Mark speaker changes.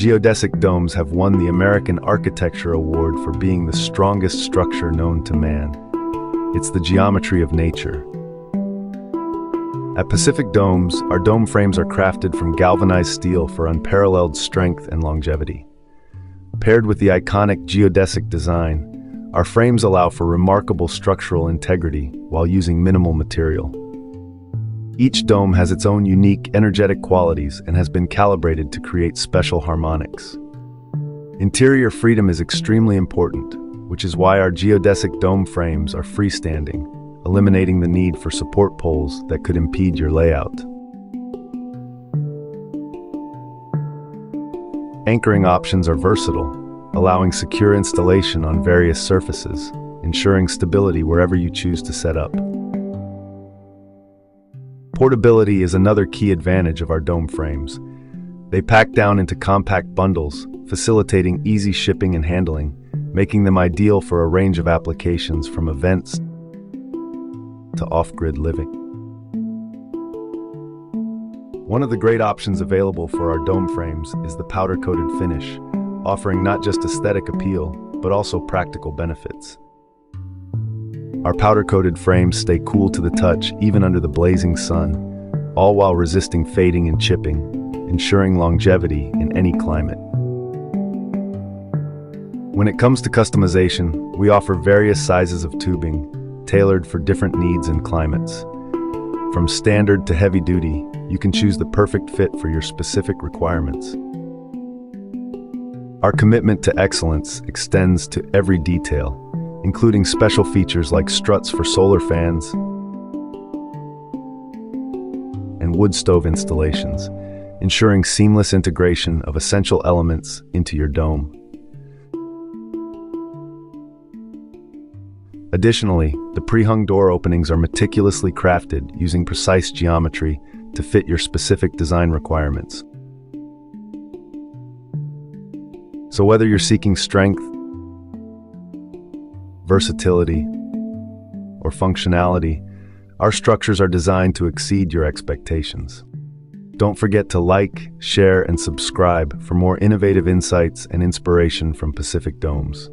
Speaker 1: Geodesic domes have won the American Architecture Award for being the strongest structure known to man. It's the geometry of nature. At Pacific Domes, our dome frames are crafted from galvanized steel for unparalleled strength and longevity. Paired with the iconic geodesic design, our frames allow for remarkable structural integrity while using minimal material. Each dome has its own unique energetic qualities and has been calibrated to create special harmonics. Interior freedom is extremely important, which is why our geodesic dome frames are freestanding, eliminating the need for support poles that could impede your layout. Anchoring options are versatile, allowing secure installation on various surfaces, ensuring stability wherever you choose to set up. Portability is another key advantage of our dome frames. They pack down into compact bundles, facilitating easy shipping and handling, making them ideal for a range of applications from events to off-grid living. One of the great options available for our dome frames is the powder-coated finish, offering not just aesthetic appeal, but also practical benefits. Our powder-coated frames stay cool to the touch even under the blazing sun, all while resisting fading and chipping, ensuring longevity in any climate. When it comes to customization, we offer various sizes of tubing, tailored for different needs and climates. From standard to heavy duty, you can choose the perfect fit for your specific requirements. Our commitment to excellence extends to every detail, including special features like struts for solar fans and wood stove installations, ensuring seamless integration of essential elements into your dome. Additionally, the pre-hung door openings are meticulously crafted using precise geometry to fit your specific design requirements. So whether you're seeking strength, versatility, or functionality, our structures are designed to exceed your expectations. Don't forget to like, share, and subscribe for more innovative insights and inspiration from Pacific Domes.